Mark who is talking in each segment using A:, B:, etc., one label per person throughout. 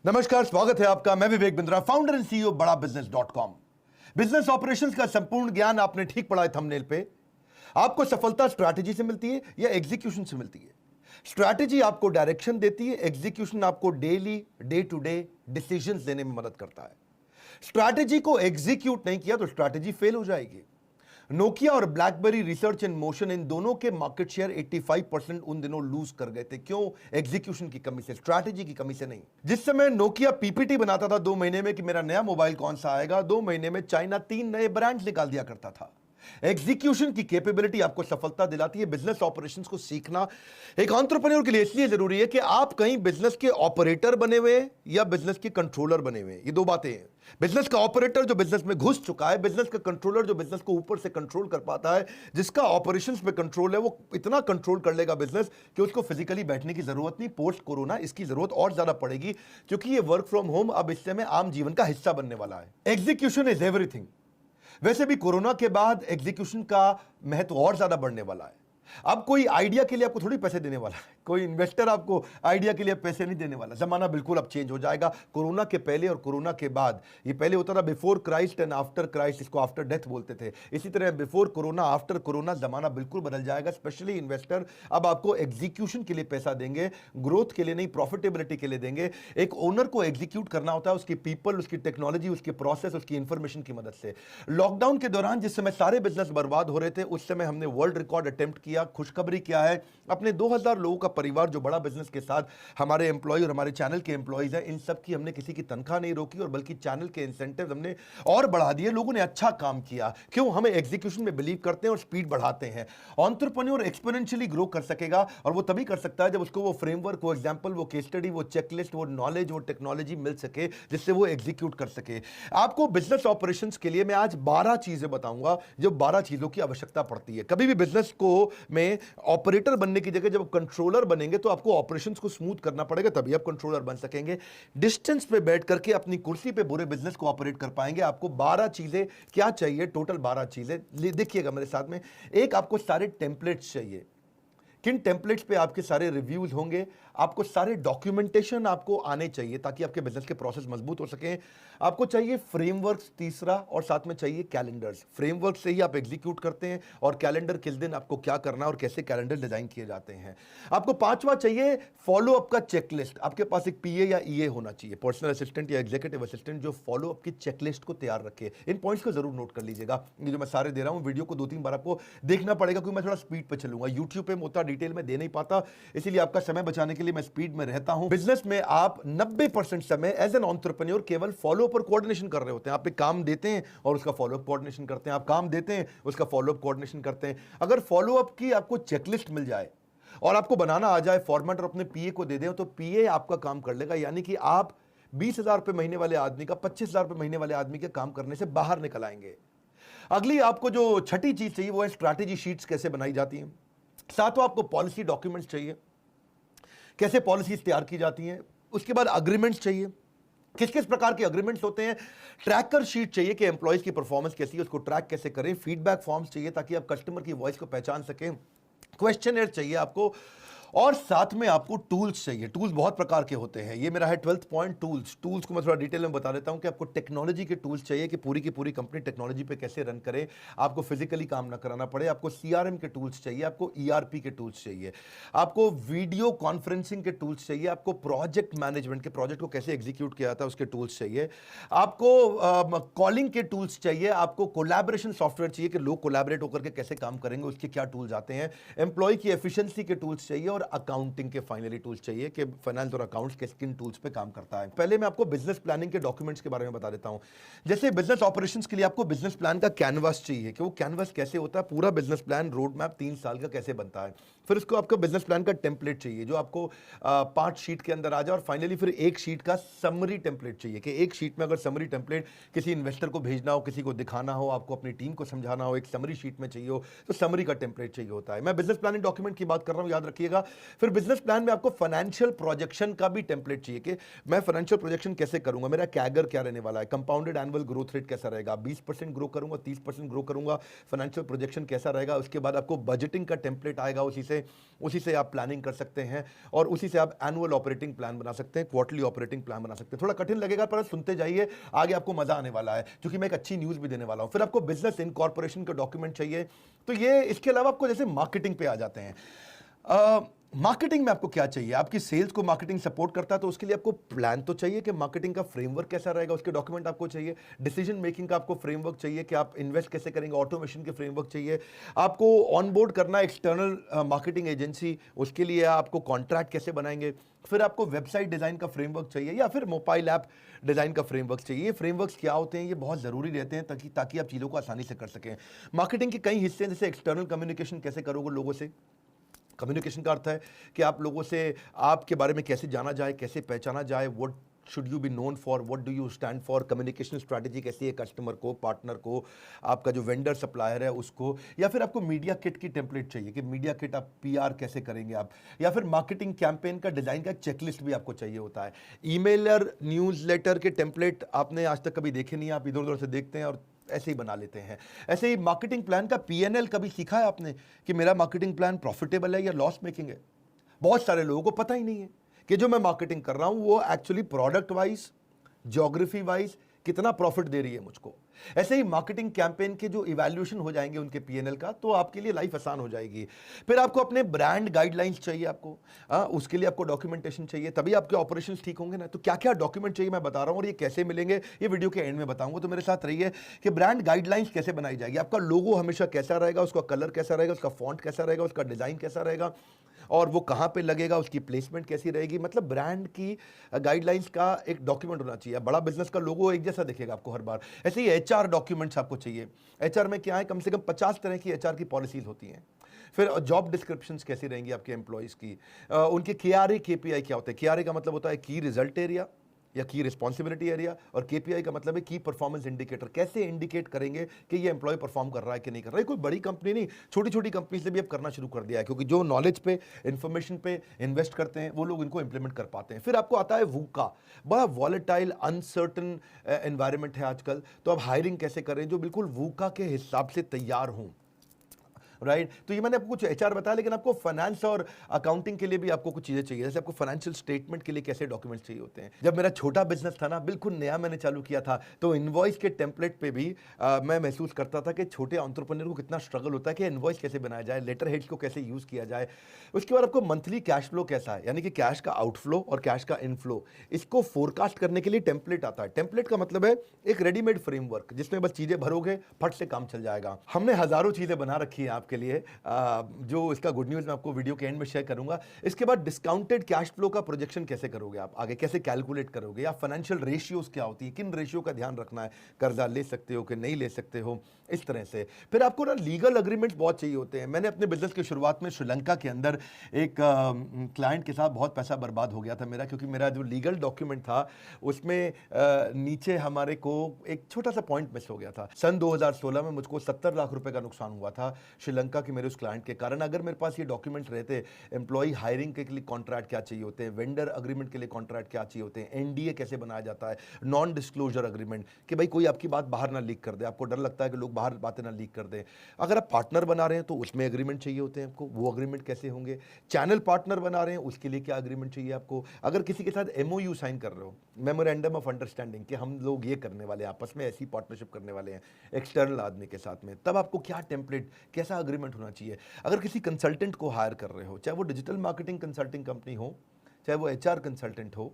A: नमस्कार, स्वागत है आपका। मैं Vivek Bindra, founder and CEO बड़ा बिजनेस .com। बिजनेस ऑपरेशंस का संपूर्ण ज्ञान आपने ठीक पढ़ा है थंबनेल पे। आपको सफलता स्ट्रैटेजी से मिलती है या एग्जीक्यूशन से मिलती है? स्ट्रैटेजी आपको डायरेक्शन देती है, एग्जीक्यूशन आपको daily day to day decisions लेने में मदद करता है। स्ट्रैटेजी को एग्जीक्यूट नहीं किया तो स्ट्रैटेजी फेल हो जाएगी। नोकिया और ब्लैकबेरी रिसर्च इन मोशन, इन दोनों के मार्केट शेयर 85% उन दिनों लूज कर गए थे। क्यों? एग्जीक्यूशन की कमी से, स्ट्रैटेजी की कमी से नहीं। जिस समय नोकिया पीपीटी बनाता था 2 महीने में कि मेरा नया मोबाइल कौन सा आएगा, 2 महीने में चाइना 3 नए ब्रांड्स निकाल दिया करता था। एग्जीक्यूशन की कैपेबिलिटी आपको सफलता दिलाती है। बिजनेस ऑपरेशंस को सीखना एक एंटरप्रेन्योर के लिए इसलिए जरूरी है कि आप कहीं बिजनेस के ऑपरेटर बने हुए या बिजनेस के कंट्रोलर बने हुए। ये दो बातें हैं। बिजनेस का ऑपरेटर जो बिजनेस में घुस चुका है, बिजनेस का कंट्रोलर जो बिजनेस को ऊपर से कंट्रोल कर पाता है, जिसका ऑपरेशंस पे कंट्रोल है, वो इतना कंट्रोल कर लेगा बिजनेस कि उसको फिजिकली बैठने की जरूरत नहीं। पोस्ट कोरोना इसकी जरूरत और ज्यादा पड़ेगी, क्योंकि ये वर्क फ्रॉम होम अब इस समय आम जीवन का हिस्सा बनने वाला है। Execution is everything. वैसे भी कोरोना के बाद एग्जीक्यूशन का महत्व और ज्यादा बढ़ने वाला है। अब कोई आइडिया के लिए आपको थोड़ी पैसे देने वाला है, कोई इन्वेस्टर आपको आइडिया के लिए पैसे नहीं देने वाला। जमाना बिल्कुल अब चेंज हो जाएगा। कोरोना के पहले और कोरोना के बाद, ये पहले होता था before Christ and after Christ, इसको आफ्टर डेथ बोलते थे। इसी तरह बिफोर कोरोना आफ्टर कोरोना जमाना बिल्कुल बदल जाएगा। स्पेशली इन्वेस्टर अब आपको एग्जीक्यूशन के लिए पैसा देंगे, ग्रोथ के लिए नहीं, प्रॉफिटेबिलिटी के लिए देंगे। एक ओनर को एग्जीक्यूट करना होता है उसकी पीपल, उसकी टेक्नोलॉजी, उसकी प्रोसेस, उसकी इंफॉर्मेशन की मदद से। लॉकडाउन के दौरान जिस समय सारे बिजनेस बर्बाद हो रहे थे, उस समय हमने वर्ल्ड रिकॉर्ड अटेम्प्ट किया। खुशखबरी क्या है? अपने 2000 लोगों का परिवार जो बड़ा बिजनेस के साथ हमारे एम्प्लॉय और हमारे चैनल के एम्प्लॉयज हैं, इन सब की हमने किसी की तनख्वाह नहीं रोकी, और बल्कि चैनल के इंसेंटिव हमने और बढ़ा दिए। लोगों ने अच्छा काम किया। क्यों? हमें एग्जीक्यूशन में बिलीव करते हैं और स्पीड बढ़ाते हैं। एंटरप्रेन्योर एक्सपोनेंशियली ग्रो कर सकेगा, और वो तभी कर सकता है जब उसको वो फ्रेमवर्क, वो एग्जांपल, वो केस स्टडी, वो चेकलिस्ट, वो नॉलेज, वो टेक्नोलॉजी मिल सके, जिससे वो एग्जीक्यूट कर सके। आपको बिजनेस ऑपरेशंस के लिए मैं आज 12 चीजें बताऊंगा, जो 12 चीजों की आवश्यकता पड़ती है। कभी भी बिजनेस को में ऑपरेटर बनने की जगह जब कंट्रोलर बनेंगे तो आपको ऑपरेशंस को स्मूथ करना पड़ेगा, तभी आप कंट्रोलर बन सकेंगे। डिस्टेंस पे बैठ करके अपनी कुर्सी पे बुरे बिजनेस को ऑपरेट कर पाएंगे। आपको 12 चीजें क्या चाहिए? टोटल 12 चीजें देखिएगा मेरे साथ में। एक, आपको सारे टेम्पलेट्स चाहिए। किन टेम्पलेट्स पे आपके सारे रिव्यूज होंगे? आपको सारे डॉक्यूमेंटेशन आपको आने चाहिए ताकि आपके बिजनेस के प्रोसेस मजबूत हो सके। आपको चाहिए फ्रेमवर्क्स, तीसरा, और साथ में चाहिए कैलेंडर्स। फ्रेमवर्क से ही आप एग्जीक्यूट करते हैं, और कैलेंडर किस दिन आपको क्या करना है और कैसे कैलेंडर डिजाइन किए जाते हैं। आपको पांचवा चाहिए फॉलो अप का चेकलिस्ट। आपके पास एक पीए या ईए होना चाहिए, पर्सनल असिस्टेंट या एग्जीक्यूटिव असिस्टेंट, जो फॉलो अप की चेकलिस्ट को तैयार रखे। इन पॉइंट्स को जरूर नोट कर लीजिएगा। ये जो मैं सारे दे रहा हूं, वीडियो को 2-3 बार आपको देखना पड़ेगा, क्योंकि मैं थोड़ा स्पीड पे चलूंगा। यूट्यूब पे मोटा डिटेल में दे नहीं पाता, इसीलिए आपका समय बचाने के लिए मैं स्पीड में रहता हूं। बिजनेस में आप 90% समय एज एन एंटरप्रेन्योर केवल फॉलो अप और कोऑर्डिनेशन कर रहे होते हैं। आप एक काम देते हैं और उसका फॉलो अप कोऑर्डिनेशन करते हैं, आप काम देते हैं उसका फॉलो अप कोऑर्डिनेशन करते हैं। अगर फॉलो अप की आपको चेकलिस्ट मिल जाए और आपको बनाना आ जाए फॉर्मेट, और अपने पीए को दे दें, तो पीए आपका काम कर लेगा। यानी कि आप 20,000 रुपए महीने वाले आदमी का 25,000 रुपए महीने वाले आदमी के काम करने से बाहर निकल आएंगे। अगली आपको जो छठी चीज चाहिए वो है स्ट्रैटेजी शीट्स कैसे बनाई जाती हैं। सातवां, आपको पॉलिसी डॉक्यूमेंट्स चाहिए, कैसे पॉलिसीज तैयार की जाती हैं। उसके बाद अग्रीमेंट्स चाहिए, किस किस प्रकार के अग्रीमेंट्स होते हैं। ट्रैकर शीट चाहिए कि एम्प्लॉयज की परफॉर्मेंस कैसी है, उसको ट्रैक कैसे करें। फीडबैक फॉर्म्स चाहिए ताकि आप कस्टमर की वॉइस को पहचान सकें। क्वेश्चनर चाहिए आपको, और साथ में आपको टूल्स चाहिए। टूल्स बहुत प्रकार के होते हैं। ये मेरा है 12th पॉइंट, टूल्स। टूल्स को मैं थोड़ा डिटेल में बता देता हूं कि आपको टेक्नोलॉजी के टूल्स चाहिए कि पूरी की पूरी कंपनी टेक्नोलॉजी पे कैसे रन करे, आपको फिजिकली काम ना कराना पड़े। आपको सीआरएम के टूल्स चाहिए, आपको ईआरपी के टूल्स चाहिए, आपको वीडियो कॉन्फ्रेंसिंग के टूल्स चाहिए, आपको प्रोजेक्ट मैनेजमेंट के, प्रोजेक्ट को कैसे एग्जीक्यूट किया जाता है उसके टूल्स चाहिए, आपको कॉलिंग के टूल्स चाहिए, आपको कोलैबोरेशन सॉफ्टवेयर चाहिए कि लोग कोलैबोरेट होकर के कैसे काम करेंगे, उसके क्या टूल्स आते हैं, एम्प्लॉय की एफिशिएंसी के टूल्स चाहिए, और अकाउंटिंग के फाइनली टूल्स चाहिए कि फाइनेंस और अकाउंट्स के किन टूल्स पे काम करता है। पहले मैं आपको बिजनेस प्लानिंग के डॉक्यूमेंट्स के बारे में बता देता हूं। जैसे बिजनेस ऑपरेशंस के लिए आपको बिजनेस प्लान का कैनवास चाहिए कि वो कैनवास कैसे होता है, पूरा बिजनेस प्लान रोड मैप 3 साल का कैसे बनता है। फिर उसको आपको बिजनेस प्लान का टेम्पलेट चाहिए जो आपको 5 शीट के अंदर आ जाए, और फाइनली फिर एक शीट का समरी टेम्पलेट चाहिए कि एक शीट में अगर समरी टेम्पलेट किसी इन्वेस्टर को भेजना हो, किसी को दिखाना हो, आपको अपनी टीम को समझाना हो, एक समरी शीट में चाहिए हो, तो समरी का टेम्पलेट चाहिए होता है। मैं बिजनेस प्लानिंग डॉक्यूमेंट की बात कर रहा हूं, याद रखिएगा। फिर बिजनेस प्लान में आपको फाइनेंशियल प्रोजेक्शन का भी टेम्पलेट चाहिए कि मैं फाइनेंशियल प्रोजेक्शन कैसे करूंगा, मेरा कैगर क्या रहने वाला है, कंपाउंडेड एनुअल ग्रोथ रेट कैसा रहेगा, 20% ग्रो करूंगा, 30% ग्रो करूंगा, फाइनेंशियल प्रोजेक्शन कैसा रहेगा। उसके बाद आपको बजटिंग का टेम्पलेट आएगा, उसी से आप प्लानिंग कर सकते हैं और उसी से आप एनुअल ऑपरेटिंग प्लान बना सकते हैं, क्वार्टरली ऑपरेटिंग प्लान बना सकते हैं। थोड़ा कठिन लगेगा पर सुनते जाइए, आगे आपको मजा आने वाला है क्योंकि मैं एक अच्छी न्यूज भी देने वाला हूं। फिर आपको बिजनेस इनकॉर्पोरेशन का डॉक्यूमेंट चाहिए। तो ये इसके अलावा आपको जैसे मार्केटिंग पे आ जाते हैं। मार्केटिंग में आपको क्या चाहिए, आपकी सेल्स को मार्केटिंग सपोर्ट करता है तो उसके लिए आपको प्लान तो चाहिए कि मार्केटिंग का फ्रेमवर्क कैसा रहेगा, उसके डॉक्यूमेंट आपको चाहिए। डिसीजन मेकिंग का आपको फ्रेमवर्क चाहिए कि आप इन्वेस्ट कैसे करेंगे, ऑटोमेशन के फ्रेमवर्क चाहिए। आपको ऑनबोर्ड करना एक्सटर्नल मार्केटिंग एजेंसी, उसके लिए आपको कॉन्ट्रैक्ट कैसे बनाएंगे। फिर आपको वेबसाइट डिजाइन का फ्रेमवर्क चाहिए या फिर मोबाइल ऐप डिजाइन का फ्रेमवर्क चाहिए। ये फ्रेमवर्क्स क्या होते हैं, ये बहुत जरूरी रहते हैं ताकि आप चीज़ों को आसानी से कर सकें। मार्केटिंग के कई हिस्से हैं, जैसे एक्सटर्नल कम्युनिकेशन कैसे करोगे लोगों से। कम्युनिकेशन का अर्थ है कि आप लोगों से आपके बारे में कैसे जाना जाए, कैसे पहचाना जाए, what should you be known for, what do you stand for. Communication strategy कैसी है कस्टमर को, पार्टनर को, आपका जो वेंडर सप्लायर है उसको। या फिर आपको मीडिया किट की टेम्पलेट चाहिए कि मीडिया किट आप पीआर कैसे करेंगे आप। या फिर मार्केटिंग कैंपेन का डिजाइन का चेकलिस्ट भी आपको चाहिए होता है। ईमेलर न्यूज़लेटर के टेम्पलेट आपने आज तक कभी देखे नहीं, आप इधर उधर से देखते हैं और ऐसे ही बना लेते हैं। ऐसे ही मार्केटिंग प्लान का पीएनएल कभी सीखा है आपने कि मेरा मार्केटिंग प्लान प्रॉफिटेबल है या लॉस मेकिंग है। बहुत सारे लोगों को पता ही नहीं है कि जो मैं मार्केटिंग कर रहा हूं वो actually product wise, geography wise कितना प्रॉफिट दे रही है मुझको। ऐसे ही मार्केटिंग कैंपेन के जो इवैल्यूएशन हो जाएंगे उनके पीएनएल का, तो आपके लिए लाइफ आसान हो जाएगी। फिर आपको अपने ब्रांड गाइडलाइंस चाहिए आपको, उसके लिए आपको डॉक्यूमेंटेशन चाहिए, तभी आपके ऑपरेशंस ठीक होंगे ना। तो क्या क्या डॉक्यूमेंट चाहिए मैं बता रहा हूं और ये कैसे मिलेंगे ये वीडियो के एंड में बताऊंगा। तो मेरे साथ रहिए कि ब्रांड गाइडलाइंस कैसे बनाई जाएगी, आपका लोगो हमेशा कैसा रहेगा, उसका कलर कैसा रहेगा, उसका फॉन्ट कैसा रहेगा, उसका डिजाइन कैसा रहेगा और वो कहाँ पे लगेगा, उसकी प्लेसमेंट कैसी रहेगी। मतलब ब्रांड की गाइडलाइंस का एक डॉक्यूमेंट होना चाहिए। बड़ा बिजनेस का लोगो एक जैसा दिखेगा आपको हर बार। ऐसे ही एचआर डॉक्यूमेंट्स आपको चाहिए। एचआर में क्या है, कम से कम 50 तरह की एचआर की पॉलिसीज होती हैं। फिर जॉब डिस्क्रिप्शंस कैसी रहेंगी आपके एम्प्लॉयज़ की, उनके केआरए केपीआई क्या होते हैं। केआरए का मतलब होता है की रिजल्ट एरिया या की रिस्पॉन्सिबिलिटी एरिया, और केपीआई का मतलब है की परफॉर्मेंस इंडिकेटर। कैसे इंडिकेट करेंगे कि ये एम्प्लॉय परफॉर्म कर रहा है कि नहीं कर रहा है। कोई बड़ी कंपनी नहीं, छोटी छोटी कंपनी से भी अब करना शुरू कर दिया है, क्योंकि जो नॉलेज पे, इंफॉर्मेशन पे इन्वेस्ट करते हैं वो लोग इनको इंप्लीमेंट कर पाते हैं। फिर आपको आता है वूका, बड़ा वॉलेटाइल अनसर्टन एनवायरनमेंट है आजकल, तो आप हायरिंग कैसे करें जो बिल्कुल वूका के हिसाब से तैयार हों। राइट तो ये मैंने आपको कुछ एचआर बताया, लेकिन आपको फाइनेंस और अकाउंटिंग के लिए भी आपको कुछ चीज़ें चाहिए। जैसे आपको फाइनेंशियल स्टेटमेंट के लिए कैसे डॉक्यूमेंट्स चाहिए होते हैं। जब मेरा छोटा बिजनेस था ना, बिल्कुल नया मैंने चालू किया था, तो इनवॉइस के टेम्पलेट पे भी मैं महसूस करता था कि छोटे एंटरप्रेन्योर को कितना स्ट्रगल होता है कि इनवॉइस कैसे बनाया जाए, लेटर हेड्स को कैसे यूज़ किया जाए। उसके बाद आपको मंथली कैश फ्लो कैसा है, यानी कि कैश का आउटफ्लो और कैश का इनफ्लो, इसको फोरकास्ट करने के लिए टेम्पलेट आता है। टेम्पलेट का मतलब है एक रेडीमेड फ्रेमवर्क जिसमें बस चीज़ें भरोगे, फट से काम चल जाएगा। हमने हज़ारों चीज़ें बना रखी हैं आपके लिए, जो इसका गुड न्यूज़ मैं आपको वीडियो के एंड में शेयर करूंगा। इसके बाद डिस्काउंटेड कैश फ्लो का प्रोजेक्शन कैसे करोगे आप, आगे कैसे कैलकुलेट करोगे, या फाइनेंशियल रेशियोज क्या होती है, किन रेशियो का ध्यान रखना है, कर्जा ले सकते हो कि नहीं ले सकते हो, इस तरह से। फिर आपको ना लीगल अग्रीमेंट्स बहुत चाहिए होते हैं। मैंने अपने बिजनेस की शुरुआत में श्रीलंका के अंदर एक क्लाइंट के साथ बहुत पैसा बर्बाद हो गया था मेरा, क्योंकि मेरा जो लीगल डॉक्यूमेंट था उसमें नीचे हमारे को एक छोटा सा पॉइंट मिस हो गया था। सन 2016 में मुझको 70 लाख रुपए का नुकसान हुआ था श्रीलंका के मेरे उस क्लाइंट के कारण। अगर मेरे पास ये डॉक्यूमेंट रहते, एम्प्लॉय हायरिंग के लिए कॉन्ट्रैक्ट क्या चाहिए होते हैं, वेंडर अग्रीमेंट के लिए कॉन्ट्रैक्ट क्या चाहिए होते हैं, एनडीए कैसे बनाया जाता है, नॉन डिस्क्लोजर अग्रीमेंट कि भाई कोई आपकी बात बाहर ना लीक कर दे, आपको डर लगता है कि लोग बाहर बातें ना लीक कर दें। अगर आप पार्टनर बना रहे हैं तो उसमें एग्रीमेंट चाहिए होते हैं आपको, वो एग्रीमेंट कैसे होंगे। चैनल पार्टनर बना रहे हैं उसके लिए क्या एग्रीमेंट चाहिए आपको। अगर किसी के साथ एमओयू साइन कर रहे हो, मेमोरेंडम ऑफ अंडरस्टैंडिंग, कि हम लोग ये करने वाले हैं, आपस में ऐसी पार्टनरशिप करने वाले हैं एक्सटर्नल आदमी के साथ में, तब आपको क्या टेम्पलेट, कैसा अग्रीमेंट होना चाहिए। अगर किसी कंसल्टेंट को हायर कर रहे हो, चाहे वो डिजिटल मार्केटिंग कंसल्टिंग कंपनी हो, चाहे वो एचआर कंसल्टेंट हो,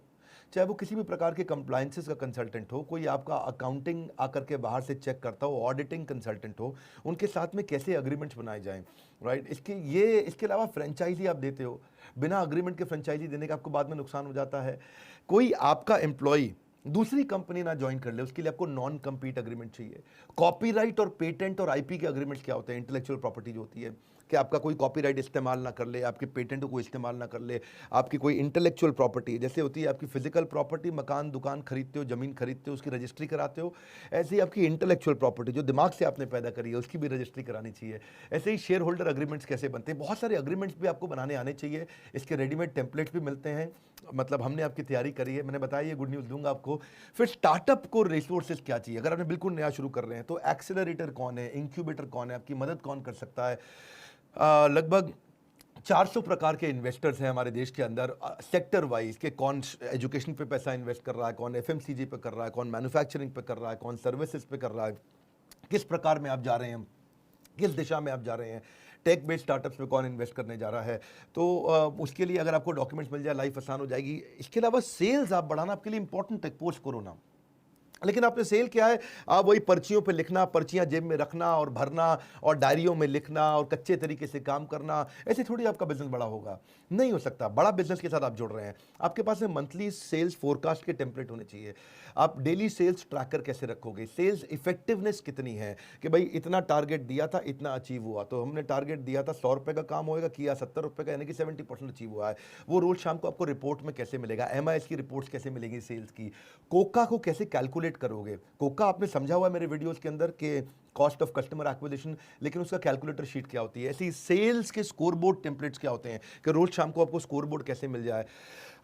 A: चाहे वो किसी भी प्रकार के कंप्लायंसेस का कंसल्टेंट हो, कोई आपका अकाउंटिंग आकर के बाहर से चेक करता हो, ऑडिटिंग कंसल्टेंट हो, उनके साथ में कैसे अग्रीमेंट्स बनाए जाएं। राइट इसके अलावा फ्रेंचाइजी आप देते हो, बिना अग्रीमेंट के फ्रेंचाइजी देने का आपको बाद में नुकसान हो जाता है। कोई आपका एम्प्लॉय दूसरी कंपनी ना ज्वाइन कर ले, उसके लिए आपको नॉन कम्पीट अग्रीमेंट चाहिए। कॉपीराइट और पेटेंट और आईपी के अग्रीमेंट्स क्या होते हैं, इंटेलेक्चुअल प्रॉपर्टी जो होती है, कि आपका कोई कॉपीराइट इस्तेमाल ना कर ले, आपके पेटेंट को इस्तेमाल ना कर ले, आपकी कोई इंटेलेक्चुअल प्रॉपर्टी जैसे होती है आपकी फिजिकल प्रॉपर्टी, मकान दुकान खरीदते हो, ज़मीन खरीदते हो, उसकी रजिस्ट्री कराते हो, ऐसे ही आपकी इंटेलेक्चुअल प्रॉपर्टी जो दिमाग से आपने पैदा करी है उसकी भी रजिस्ट्री करानी चाहिए। ऐसे ही शेयर होल्डर एग्रीमेंट्स कैसे बनते हैं, बहुत सारे एग्रीमेंट्स भी आपको बनाने आने चाहिए। इसके रेडीमेड टेम्पलेट्स भी मिलते हैं, मतलब हमने आपकी तैयारी करी है, मैंने बताया ये गुड न्यूज़ दूंगा आपको। फिर स्टार्टअप को रिसोर्सेज क्या चाहिए, अगर आपने बिल्कुल नया शुरू कर रहे हैं तो एक्सेलरेटर कौन है, इंक्यूबेटर कौन है, आपकी मदद कौन कर सकता है। लगभग 400 प्रकार के इन्वेस्टर्स हैं हमारे देश के अंदर, सेक्टर वाइज के कौन एजुकेशन पे पैसा इन्वेस्ट कर रहा है, कौन एफएमसीजी पे कर रहा है, कौन मैन्युफैक्चरिंग पे कर रहा है, कौन सर्विसेज पे कर रहा है, किस प्रकार में आप जा रहे हैं, किस दिशा में आप जा रहे हैं, टेक बेस्ड स्टार्टअप्स में कौन इन्वेस्ट करने जा रहा है। तो उसके लिए अगर आपको डॉक्यूमेंट्स मिल जाए लाइफ आसान हो जाएगी। इसके अलावा सेल्स आप बढ़ाना आपके लिए इंपॉर्टेंट है पोस्ट कोरोना, लेकिन आपने सेल क्या है, आप वही पर्चियों पे लिखना, पर्चियां जेब में रखना और भरना और डायरियों में लिखना और कच्चे तरीके से काम करना, ऐसे थोड़ी आपका बिजनेस बड़ा होगा, नहीं हो सकता। बड़ा बिजनेस के साथ आप जुड़ रहे हैं, आपके पास में मंथली सेल्स फोरकास्ट के टेम्पलेट होने चाहिए। आप डेली सेल्स ट्रैकर कैसे रखोगे, सेल्स इफेक्टिवनेस कितनी है कि भाई इतना टारगेट दिया था, इतना अचीव हुआ, तो हमने टारगेट दिया था 100 रुपये का काम होएगा, किया 70 रुपये का, यानी कि 70% अचीव हुआ है। वो रोज शाम को आपको रिपोर्ट में कैसे मिलेगा, MIS की रिपोर्ट्स कैसे मिलेंगी सेल्स की, कोका को कैसे कैलकुलेट करोगे। कोका आपने समझा हुआ है मेरे वीडियोस के अंदर कि कॉस्ट ऑफ कस्टमर एक्विजिशन, लेकिन उसका कैलकुलेटर शीट क्या होती है। ऐसी सेल्स के स्कोरबोर्ड टेम्पलेट्स क्या होते हैं कि रोज शाम को आपको स्कोरबोर्ड कैसे मिल जाए।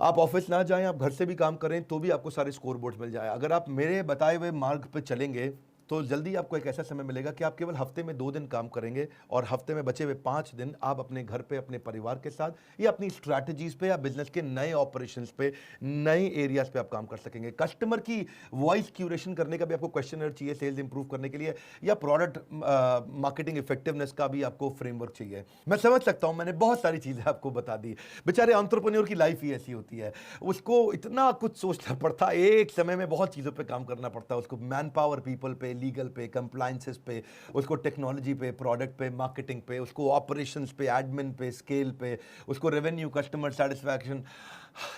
A: आप ऑफिस ना जाएं, आप घर से भी काम करें तो भी आपको सारे स्कोरबोर्ड्स मिल जाए। अगर आप मेरे बताए हुए मार्ग पर चलेंगे तो जल्दी आपको एक ऐसा समय मिलेगा कि आप केवल हफ्ते में 2 दिन काम करेंगे और हफ्ते में बचे हुए 5 दिन आप अपने घर पे, अपने परिवार के साथ या अपनी स्ट्रैटेजीज पे या बिजनेस के नए ऑपरेशंस पे, नए एरियाज पे आप काम कर सकेंगे। कस्टमर की वॉइस क्यूरेशन करने का भी आपको क्वेश्चनर चाहिए सेल्स इंप्रूव करने के लिए, या प्रोडक्ट मार्केटिंग इफेक्टिवनेस का भी आपको फ्रेमवर्क चाहिए। मैं समझ सकता हूं, मैंने बहुत सारी चीजें आपको बता दी। बेचारे एंटरप्रेन्योर की लाइफ ही ऐसी होती है, उसको इतना कुछ सोचना पड़ता है, एक समय में बहुत चीजों पे काम करना पड़ता है उसको, मैन पावर पीपल पे, लीगल पे, कंप्लायंसेस पे, उसको टेक्नोलॉजी पे, प्रोडक्ट पे, मार्केटिंग पे, उसको ऑपरेशंस पे, एडमिन पे, स्केल पे, उसको रेवेन्यू, कस्टमर सेटिस्फैक्शन।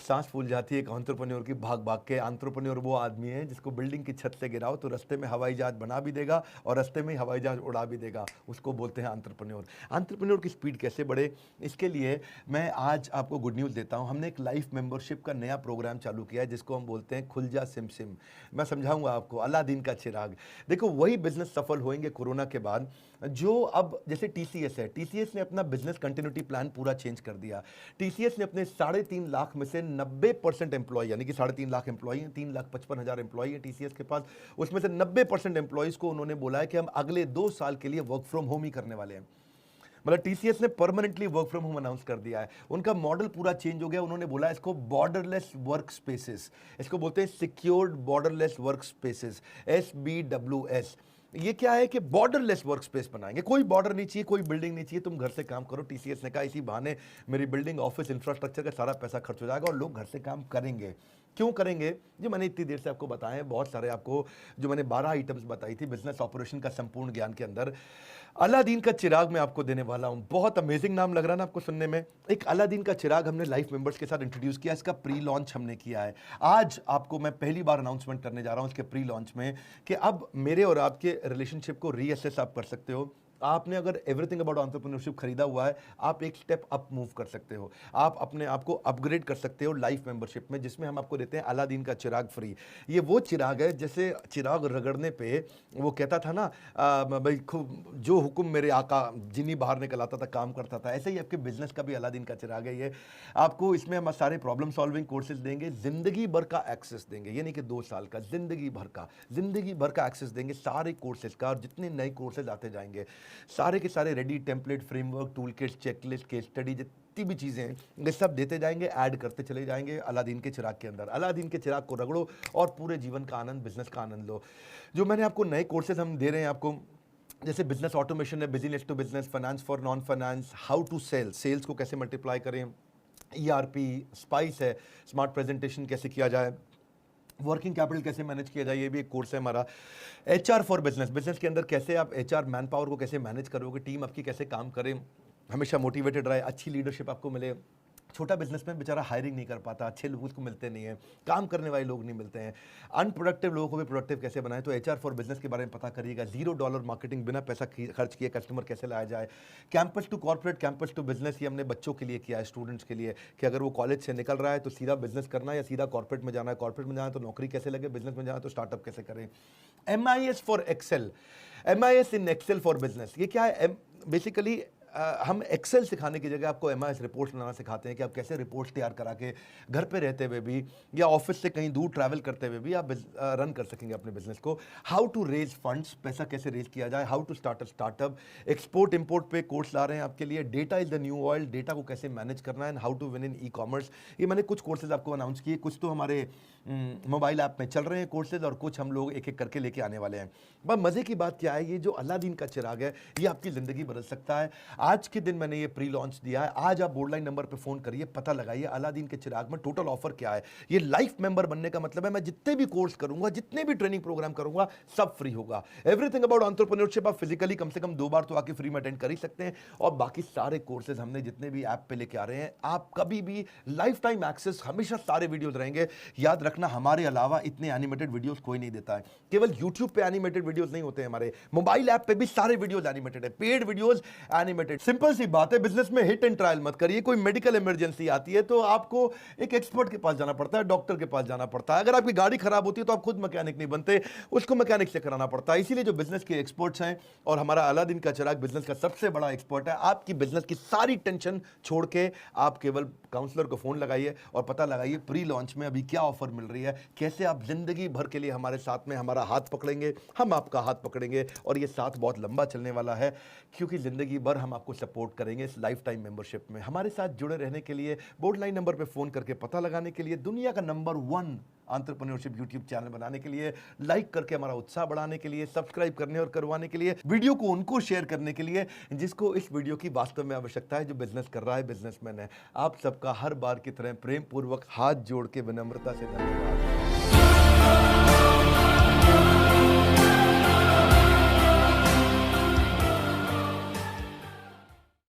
A: सांस फूल जाती है एक एंटरप्रेन्योर की भाग भाग के। एंटरप्रेन्योर वो आदमी है जिसको बिल्डिंग की छत से गिराओ तो रास्ते में हवाई जहाज बना भी देगा और रास्ते में ही हवाई जहाज उड़ा भी देगा, उसको बोलते हैं एंटरप्रेन्योर। एंटरप्रेन्योर की स्पीड कैसे बढ़े, इसके लिए मैं आज आपको गुड न्यूज़ देता हूं। हमने एक लाइफ मेंबरशिप का नया प्रोग्राम चालू किया है जिसको हम बोलते हैं खुल जा सिम सिम। मैं समझाऊंगा आपको, अलादीन का चिराग। देखो वही बिजनेस सफल होंगे कोरोना के बाद जो अब, जैसे TCS है, TCS ने अपना बिजनेस कंटिन्यूटी प्लान पूरा चेंज कर दिया। TCS ने अपने 3.5 लाख में से 90% एम्प्लॉय, यानी कि 3.5 लाख एम्प्लॉय हैं, 3,55,000 एम्प्लॉय हैं TCS के पास, उसमें से 90% एम्प्लॉयज को उन्होंने बोला है कि हम अगले 2 साल के लिए वर्क फ्रॉम होम ही करने वाले हैं। मतलब TCS ने permanently work from home announce कर दिया है। उनका मॉडल पूरा चेंज हो गया। उन्होंने बोला इसको बॉर्डरलेस वर्क स्पेसेस, इसको बोलते हैं secured borderless work spaces, SBWS। ये क्या है कि बॉर्डरलेस वर्क स्पेस बनाएंगे, कोई बॉर्डर नहीं चाहिए, कोई बिल्डिंग नहीं चाहिए, तुम घर से काम करो। TCS ने कहा इसी बहाने मेरी बिल्डिंग, ऑफिस, इंफ्रास्ट्रक्चर का सारा पैसा खर्च हो जाएगा और लोग घर से काम करेंगे। क्यों करेंगे, जो मैंने इतनी देर से आपको बताए हैं, बहुत सारे आपको जो मैंने 12 आइटम्स बताई थी बिजनेस ऑपरेशन का संपूर्ण ज्ञान के अंदर, अलादीन का चिराग मैं आपको देने वाला हूं। बहुत अमेजिंग नाम लग रहा है ना आपको सुनने में। एक अलादीन का चिराग हमने लाइफ मेंबर्स के साथ इंट्रोड्यूस किया, इसका प्री लॉन्च हमने किया है। आज आपको मैं पहली बार अनाउंसमेंट करने जा रहा हूं इसके प्री लॉन्च में कि अब मेरे और आपके रिलेशनशिप को रीअसेस आप कर सकते हो। आपने अगर एवरीथिंग अबाउट एंटरप्रेन्योरशिप खरीदा हुआ है, आप एक स्टेप अप मूव कर सकते हो, आप अपने आप को अपग्रेड कर सकते हो लाइफ मेंबरशिप में, जिसमें हम आपको देते हैं अलादीन का चिराग फ्री। ये वो चिराग है जैसे चिराग रगड़ने पे वो कहता था ना भाई जो हुक्म मेरे आका, जिन्नी बाहर निकल आता था काम करता था, ऐसे ही आपके बिजनेस का भी अलादीन का चिराग है ये। आपको इसमें हम सारे प्रॉब्लम सॉल्विंग कोर्सेज देंगे, जिंदगी भर का एक्सेस देंगे, ये नहीं कि 2 साल का, जिंदगी भर का एक्सेस देंगे सारे कोर्सेज का। और जितने नए कोर्सेज आते जाएंगे सारे के सारे ready template, framework, tool kit, checklist, case study, जितनी भी चीज़ें हैं ये सब देते जाएंगे, ऐड करते चले जाएंगे अलादीन के चिराग के अंदर। अलादीन के चिराग को रगड़ो और पूरे जीवन का आनंद, बिजनेस का आनंद लो। जो मैंने आपको नए कोर्सेज हम दे रहे हैं आपको, जैसे बिजनेस ऑटोमेशन है, business to business, finance for non finance, how to sell, sales को कैसे मल्टीप्लाई करें, ERP, स्पाइस है, स्मार्ट प्रेजेंटेशन कैसे किया जाए, वर्किंग कैपिटल कैसे मैनेज किया जाए, ये भी एक कोर्स है हमारा। HR फॉर बिजनेस, बिजनेस के अंदर कैसे आप HR मैन पावर को कैसे मैनेज करोगे, टीम आपकी कैसे काम करे, हमेशा मोटिवेटेड रहे, अच्छी लीडरशिप आपको मिले, छोटा बिजनेसमैन बेचारा हायरिंग नहीं कर पाता, अच्छे लोग उसको मिलते नहीं हैं, काम करने वाले लोग नहीं मिलते हैं। अनप्रोडक्टिव लोगों को भी प्रोडक्टिव कैसे बनाएं, तो एचआर फॉर बिजनेस के बारे में पता करिएगा। $0 मार्केटिंग, बिना पैसा खर्च किए कस्टमर कैसे लाया जाए। Campus to corporate, campus to business, ये हमने बच्चों के लिए किया है, स्टूडेंट्स के लिए, कि अगर वो कॉलेज से निकल रहा है तो सीधा बिजनेस करना है या सीधा कॉर्पोरेट में जाना है, कॉर्पोरेट में जाना है तो नौकरी कैसे लगे, बिजनेस में जाना है तो स्टार्टअप कैसे करें। MIS for Excel, MIS in Excel for business, ये क्या है? बेसिकली हम एक्सेल सिखाने की जगह आपको MIS रिपोर्ट्स बनाना सिखाते हैं कि आप कैसे रिपोर्ट्स तैयार करा के घर पे रहते हुए भी या ऑफिस से कहीं दूर ट्रैवल करते हुए भी आप रन कर सकेंगे अपने बिजनेस को। हाउ टू रेज फंड्स, पैसा कैसे रेज किया जाए, how to start a startup, export import पे कोर्स ला रहे हैं आपके लिए। Data is the new oil, data को कैसे मैनेज करना है, and how to win in e-commerce. ये मैंने कुछ कोर्सेज आपको अनाउंस किए, कुछ तो हमारे मोबाइल ऐप में चल रहे हैं कोर्सेज, और कुछ हम लोग एक एक करके लेके आने वाले हैं। बस मज़े की बात क्या है, ये जो अलादीन का चिराग है ये आपकी ज़िंदगी बदल सकता है। आज के दिन मैंने ये प्री लॉन्च दिया है। आज आप बोर्डलाइन नंबर पे फ़ोन करिए, पता लगाइए अलादीन के चिराग में टोटल ऑफर क्या है। ये लाइफ मेंबर बनने का मतलब है मैं जितने भी कोर्स करूंगा, जितने भी ट्रेनिंग प्रोग्राम करूंगा, सब फ्री होगा। एवरीथिंग अबाउट एंटरप्रेन्योरशिप आप फिजिकली कम से कम 2 बार तो आके फ्री में अटेंड कर ही सकते हैं, और बाकी सारे कोर्सेज हमने जितने भी ऐप पे लेके आ रहे हैं, आप कभी भी लाइफ टाइम एक्सेस, हमेशा सारे वीडियोज रहेंगे। याद रखना, हमारे अलावा इतने एनिमेटेड वीडियोस कोई नहीं देता है। केवल YouTube पे एनिमेटेड वीडियोस नहीं होते हैं, हमारे मोबाइल ऐप पे भी सारे वीडियोस एनिमेटेड है, पेड वीडियोस एनिमेटेड। सिंपल सी बात है, बिजनेस में हिट एंड ट्रायल मत करिए। कोई मेडिकल इमरजेंसी आती है तो आपको एक एक्सपर्ट के पास जाना पड़ता है, डॉक्टर के पास जाना पड़ता है। अगर आपकी गाड़ी खराब होती है तो आप खुद मैकेनिक नहीं बनते, उसको मैकेनिक से कराना पड़ता है। इसीलिए जो बिजनेस के एक्सपर्ट्स हैं, और हमारा अलादीन का चिराग बिजनेस का सबसे बड़ा एक्सपर्ट है, आपकी बिजनेस की सारी टेंशन छोड़ के आप केवल काउंसलर को फोन लगाइए और पता लगाइए प्री लॉन्च में अभी क्या ऑफर मिल रही है, कैसे आप जिंदगी भर के लिए हमारे साथ में हमारा हाथ पकड़ेंगे, हम आपका हाथ पकड़ेंगे, और ये साथ बहुत लंबा चलने वाला है, क्योंकि जिंदगी भर हम आपको सपोर्ट करेंगे इस लाइफ टाइम मेंबरशिप में। हमारे साथ जुड़े रहने के लिए, बोर्डलाइन नंबर पे फोन करके पता लगाने के लिए, दुनिया का नंबर 1 एंटरप्रेन्योरशिप यूट्यूब चैनल बनाने के लिए, लाइक करके हमारा उत्साह बढ़ाने के लिए, सब्सक्राइब करने और करवाने के लिए, वीडियो को उनको शेयर करने के लिए जिसको इस वीडियो की वास्तव में आवश्यकता है, जो बिजनेस कर रहा है, बिजनेसमैन है। आप सबका हर बार की तरह प्रेम पूर्वक हाथ जोड़ के विनम्रता से धन्यवाद।